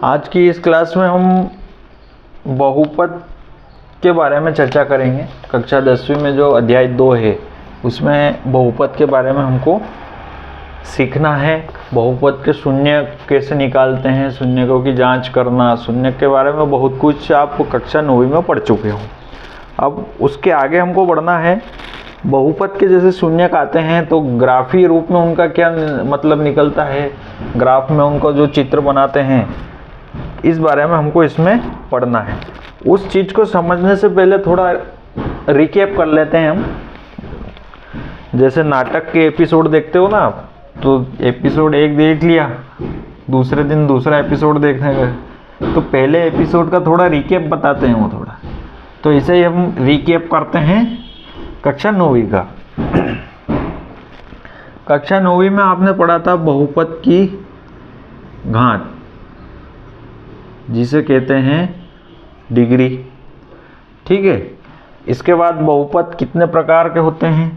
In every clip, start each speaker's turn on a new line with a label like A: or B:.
A: आज की इस क्लास में हम बहुपद के बारे में चर्चा करेंगे। कक्षा 10वीं में जो अध्याय 2 है उसमें बहुपद के बारे में हमको सीखना है। बहुपद के शून्य कैसे निकालते हैं, शून्यकों की जांच करना, शून्य के बारे में बहुत कुछ आप कक्षा 9वीं में पढ़ चुके हो। अब उसके आगे हमको बढ़ना है। बहुपद के जैसे शून्यक आते हैं तो ग्राफी रूप में उनका क्या मतलब निकलता है, ग्राफ में उनको जो चित्र बनाते हैं, इस बारे में हमको इसमें पढ़ना है। उस चीज़ को समझने से पहले थोड़ा रिकैप कर लेते हैं हम। जैसे नाटक के एपिसोड देखते हो ना आप, तो एपिसोड 1 देख लिया, दूसरे दिन दूसरा एपिसोड देखने गए, तो पहले एपिसोड का थोड़ा रिकैप बताते हैं वो थोड़ा। तो इसे ही हम रिकैप करते हैं कक्षा 9वीं का। कक्षा 9वीं में आपने पढ़ा था बहुपद की घात, जिसे कहते हैं डिग्री। ठीक है। इसके बाद बहुपद कितने प्रकार के होते हैं,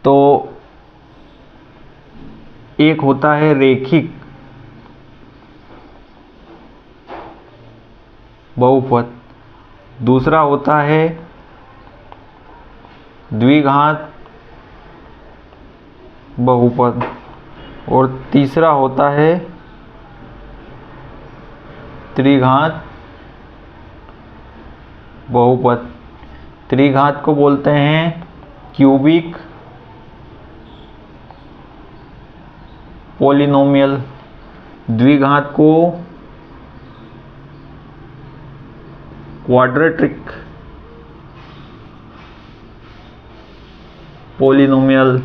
A: तो एक होता है रेखिक बहुपद, दूसरा होता है द्विघात बहुपद और तीसरा होता है त्रिघात बहुपद। त्रिघात को बोलते हैं क्यूबिक पॉलिनोमियल, द्विघात को क्वाड्रेटिक पॉलिनोमियल,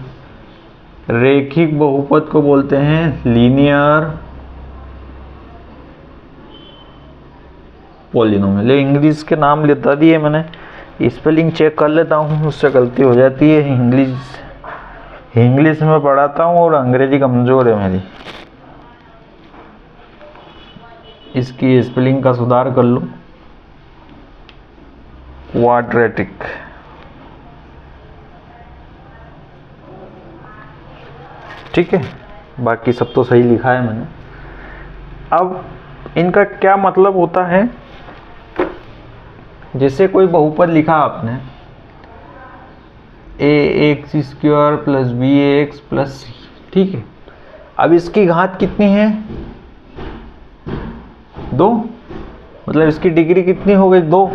A: रेखिक बहुपद को बोलते हैं लीनियर पॉलिनोमियल। ये इंग्लिश के नाम लेता दिए मैंने, स्पेलिंग चेक कर लेता हूँ, उससे गलती हो जाती है। इंग्लिश में पढ़ाता हूँ और अंग्रेजी कमज़ोर है मेरी, इसकी स्पेलिंग का सुधार कर लो। क्वाड्रेटिक, ठीक है, बाकी सब तो सही लिखा है मैंने। अब इनका क्या मतलब होता है, जैसे कोई बहुपद लिखा आपने ax² + bx + c, ठीक है। अब इसकी घात कितनी है, 2, मतलब इसकी डिग्री कितनी हो गई, 2।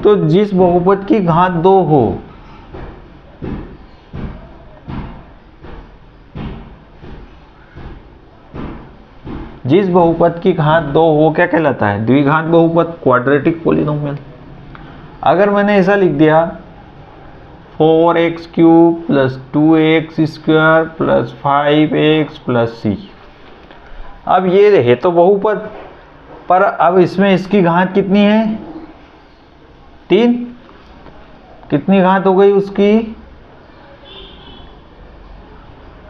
A: तो जिस बहुपद की घात 2 हो, जिस बहुपद की घात 2 हो क्या कहलाता है, द्विघात बहुपद, क्वाड्रेटिक पॉलिनोमियल। अगर मैंने ऐसा लिख दिया 4x³ + 2x² + 5x + c, अब ये है तो बहुपद, पर अब इसमें इसकी घात कितनी है, 3। कितनी घात हो गई उसकी,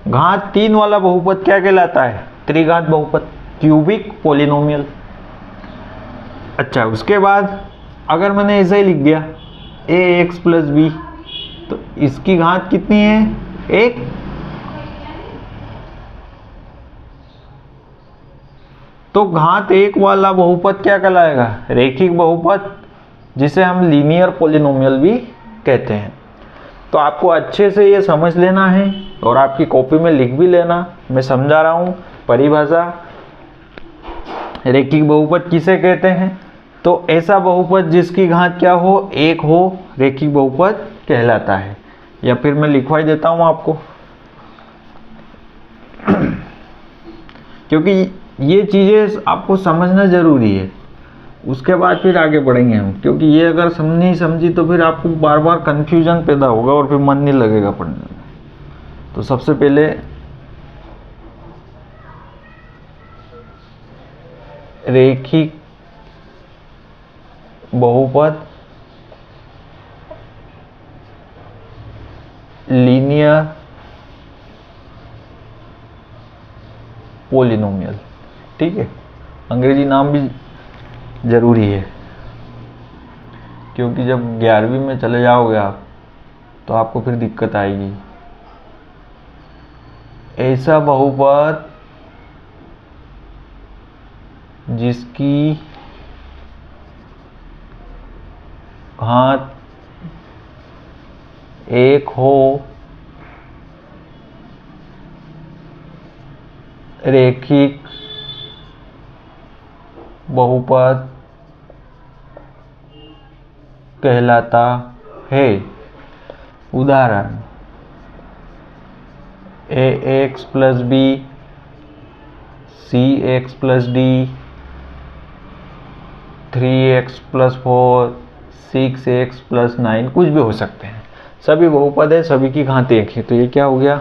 A: घात 3 वाला बहुपद क्या कहलाता है, त्रिघात बहुपद, क्यूबिक पॉलिनोमियल। अच्छा, उसके बाद अगर मैंने ऐसा ही लिख दिया ax + b, तो इसकी घात कितनी है, 1। तो घात 1 वाला बहुपद क्या कहलाएगा, रेखिक बहुपद, जिसे हम लीनियर पॉलिनोमियल भी कहते हैं। तो आपको अच्छे से ये समझ लेना है और आपकी कॉपी में लिख भी लेना। मैं समझा रहा हूँ परिभाषा। रेखिक बहुपद किसे कहते हैं, तो ऐसा बहुपद जिसकी घात क्या हो, 1 हो, रेखिक बहुपद कहलाता है। या फिर मैं लिखवाई देता हूँ आपको, क्योंकि ये चीज़ें आपको समझना जरूरी है, उसके बाद फिर आगे बढ़ेंगे हम। क्योंकि ये अगर नहीं समझी तो फिर आपको बार बार कन्फ्यूजन पैदा होगा और फिर मन नहीं लगेगा पढ़ने में। तो सबसे पहले रेखिक बहुपद, लीनियर पॉलिनोमियल, ठीक है। अंग्रेजी नाम भी जरूरी है, क्योंकि जब 11वीं में चले जाओगे आप तो आपको फिर दिक्कत आएगी। ऐसा बहुपद जिसकी घात 1 हो रेखिक बहुपद कहलाता है। उदाहरण ax प्लस बी, cx प्लस डी, 3x प्लस 4, 6x प्लस 9, कुछ भी हो सकते हैं। सभी बहुपद है, सभी की घात 1 है, तो ये क्या हो गया?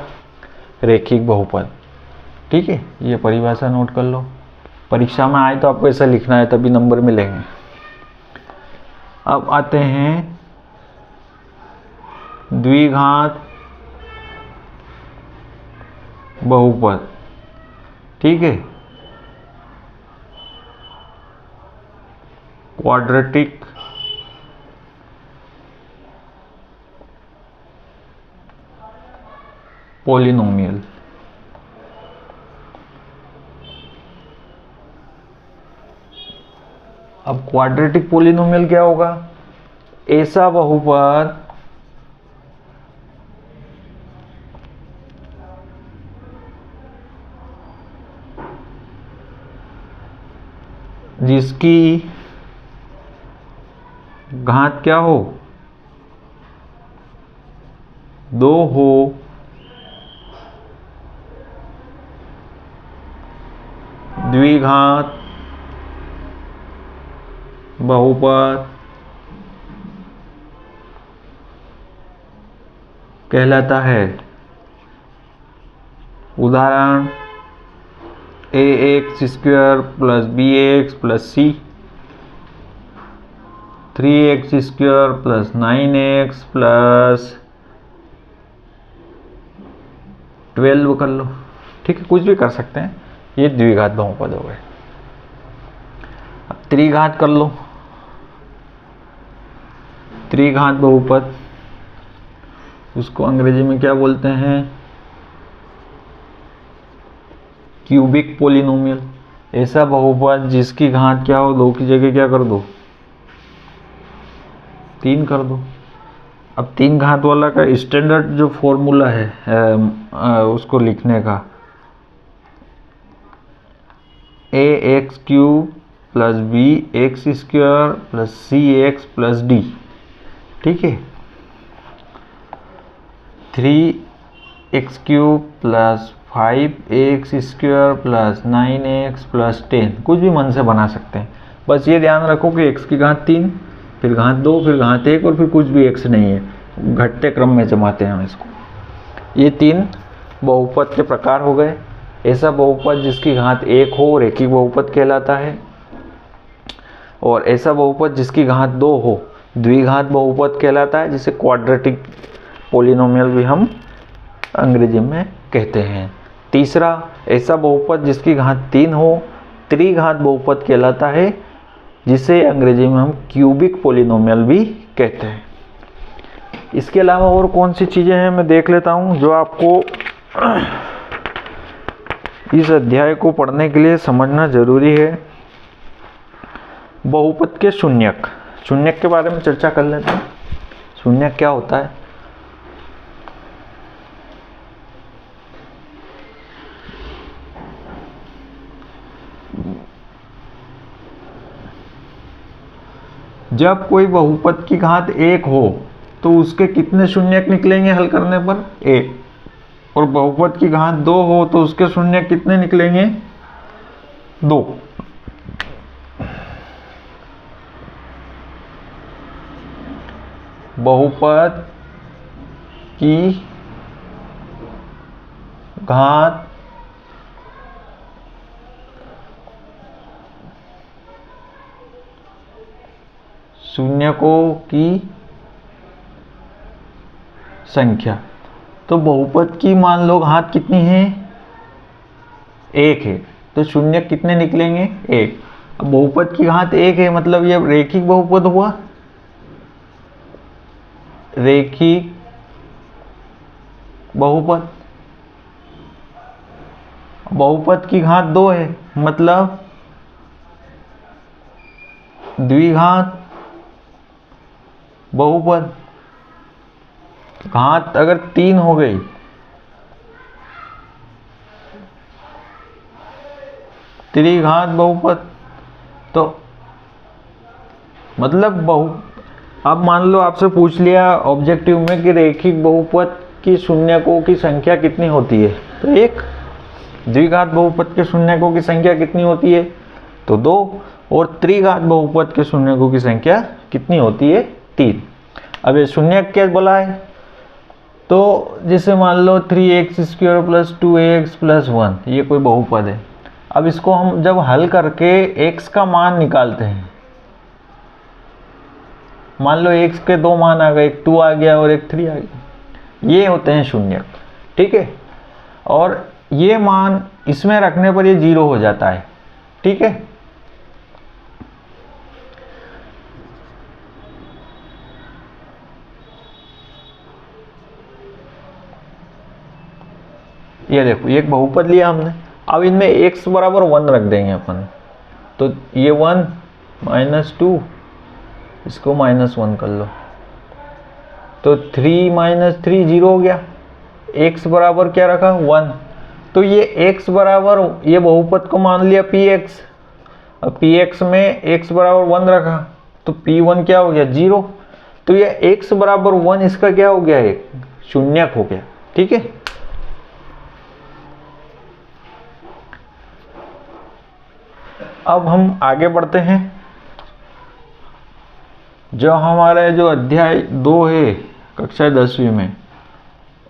A: रेखिक बहुपद। ठीक है, ये परिभाषा नोट कर लो। परीक्षा में आए तो आपको ऐसा लिखना है, तभी नंबर मिलेंगे। अब आते हैं द्विघात बहुपद। ठीक है, क्वाड्रेटिक पॉलिनोमियल। अब क्वाड्रेटिक पॉलिनोमियल क्या होगा? ऐसा बहुपद जिसकी घात क्या हो? 2 हो, द्विघात बहुपद कहलाता है। उदाहरण ax square plus bx plus c, 3x square plus 9x plus 12 कर लो। ठीक है, कुछ भी कर सकते हैं, ये द्विघात बहुपद हो गए। अब त्रिघात कर लो। त्रिघात बहुपद, उसको अंग्रेजी में क्या बोलते हैं? Cubic polynomial. ऐसा बहुपद जिसकी घात क्या हो? 2 की जगह क्या कर दो? 3 कर दो। अब 3 घात वाला का स्टैंडर्ड जो फॉर्मूला है उसको लिखने का, ax cube plus b x square plus c x plus d. ठीक है, 3x cube plus 5x square plus 9x plus 10, कुछ भी मन से बना सकते हैं। बस ये ध्यान रखो कि x की घात 3, फिर घात 2, फिर घात 1 और फिर कुछ भी x नहीं है, घटते क्रम में जमाते हैं हम इसको। ये 3 बहुपद के प्रकार हो गए। ऐसा बहुपद जिसकी घात 1 हो रेखिक बहुपद कहलाता है, और ऐसा बहुपद जिसकी घात 2 हो द्विघात बहुपद कहलाता है, जिसे क्वाड्रेटिक पॉलिनोमियल भी हम अंग्रेजी में कहते हैं। तीसरा, ऐसा बहुपद जिसकी घात 3 हो त्रिघात बहुपद कहलाता है, जिसे अंग्रेजी में हम क्यूबिक पॉलिनोमियल भी कहते हैं। इसके अलावा और कौन सी चीज़ें हैं मैं देख लेता हूँ जो आपको इस अध्याय को पढ़ने के लिए समझना जरूरी है। बहुपद के शून्यक, शून्यक के बारे में चर्चा कर लेते हैं। शून्यक क्या होता है? जब कोई बहुपद की घात 1 हो तो उसके कितने शून्यक निकलेंगे हल करने पर? 1। और बहुपद की घात 2 हो तो उसके शून्यक कितने निकलेंगे? 2। बहुपद की घात शून्यकों की संख्या। तो बहुपद की मान लो घात कितनी है? 1 है, तो शून्यक कितने निकलेंगे? 1। अब बहुपद की घात 1 है मतलब ये रेखिक बहुपद हुआ। रेखिक बहुपद। बहुपद की घात 2 है मतलब द्विघात बहुपद, घात अगर 3 हो गई त्रिघात बहुपद, तो मतलब अब मान लो आपसे पूछ लिया ऑब्जेक्टिव में कि रेखिक बहुपद की शून्यकों की संख्या कितनी होती है, तो 1। द्विघात बहुपद के शून्यकों की संख्या कितनी होती है, तो 2। और त्रिघात बहुपद के शून्यकों की संख्या कितनी होती है, 3। अब ये शून्यक क्या बोला है, तो जैसे मान लो 3x² + 2ax + 1, ये कोई बहुपद है। अब इसको हम जब हल करके x का मान निकालते हैं, मान लो x के 2 मान आ गए, एक 2 आ गया और एक 3 आ गया, ये होते हैं शून्यक, ठीक है। और ये मान इसमें रखने पर ये 0 हो जाता है, ठीक है। ये देखो, ये एक बहुपद लिया हमने, अब इनमें x बराबर 1 रख देंगे अपन, तो ये 1 - 2, इसको -1 कर लो, तो 3 - 3 0 हो गया। x बराबर क्या रखा, 1, तो ये x बराबर, ये बहुपद को मान लिया px, अब px में x बराबर 1 रखा, तो p1 क्या हो गया, 0, तो ये x बराबर 1 इसका क्या हो गया, एक शून्यक हो गया, ठीक है। अब हम आगे बढ़ते हैं। जो हमारा जो अध्याय 2 है कक्षा 10वीं में,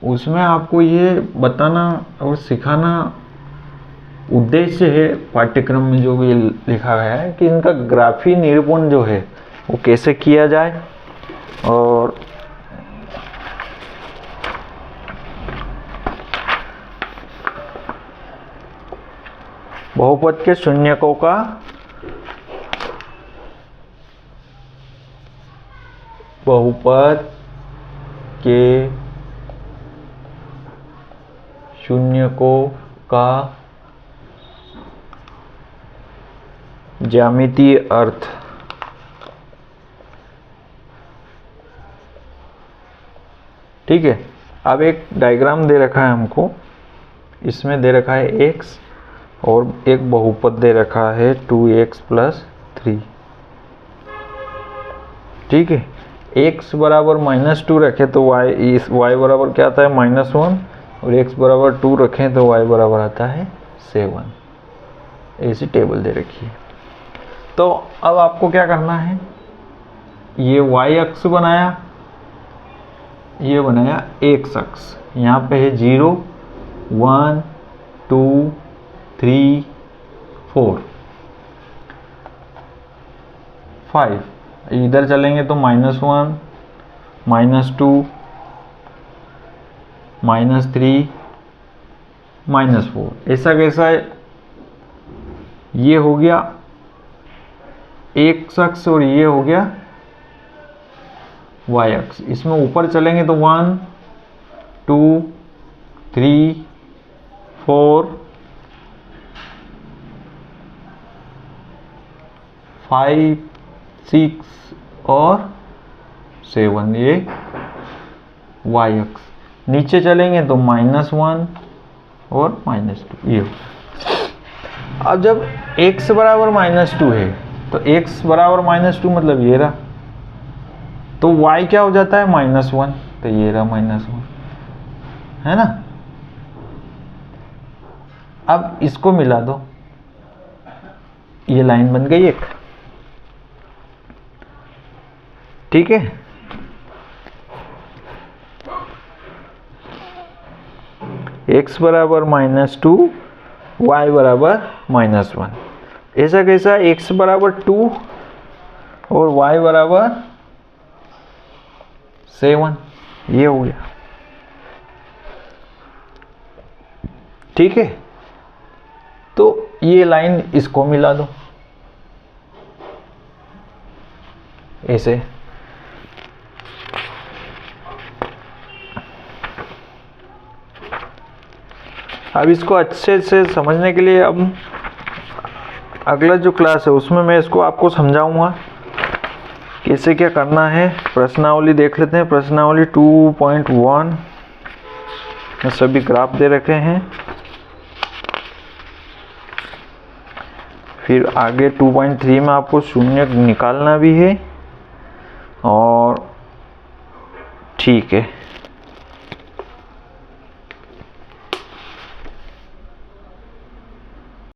A: उसमें आपको ये बताना और सिखाना उद्देश्य है पाठ्यक्रम में जो भी लिखा गया है कि इनका ग्राफी निरूपण जो है वो कैसे किया जाए, और बहुपद के शून्यकों का बहुपद के शून्यकों का ज्यामितीय अर्थ, ठीक है। अब एक डायग्राम दे रखा है हमको, इसमें दे रखा है x और एक बहुपद दे रखा है 2x + 3, ठीक है। x बराबर -2 रखे तो y बराबर क्या आता है, -1, और x बराबर 2 रखें तो y बराबर आता है 7। ऐसी टेबल दे रखी है। तो अब आपको क्या करना है, ये y अक्ष बनाया, ये बनाया x अक्ष, यहाँ पे है 0 1 2 3 4 5, इधर चलेंगे तो -1 -2 -3 -4, ऐसा कैसा है, ये हो गया x अक्ष और ये हो गया y अक्ष। इसमें ऊपर चलेंगे तो 1 2 3 4 5 6 और 7, ये y अक्ष। नीचे चलेंगे तो -1 और -2, ये। अब जब x बराबर -2 है, तो x बराबर -2 मतलब ये रहा, तो y क्या हो जाता है, -1, तो ये रहा -1, है ना। अब इसको मिला दो, ये लाइन बन गई एक, ठीक है। x बराबर -2, y बराबर -1, ऐसा कैसा, x बराबर 2 और y बराबर 7, ये हो गया, ठीक है। तो ये लाइन इसको मिला दो ऐसे, अब इसको अच्छे से समझने के लिए अब अगला जो क्लास है उसमें मैं इसको आपको समझाऊंगा कैसे क्या करना है। प्रश्नावली देख लेते हैं। प्रश्नावली 2.1 में सभी ग्राफ दे रखे हैं। फिर आगे 2.3 में आपको शून्य निकालना भी है। और ठीक है।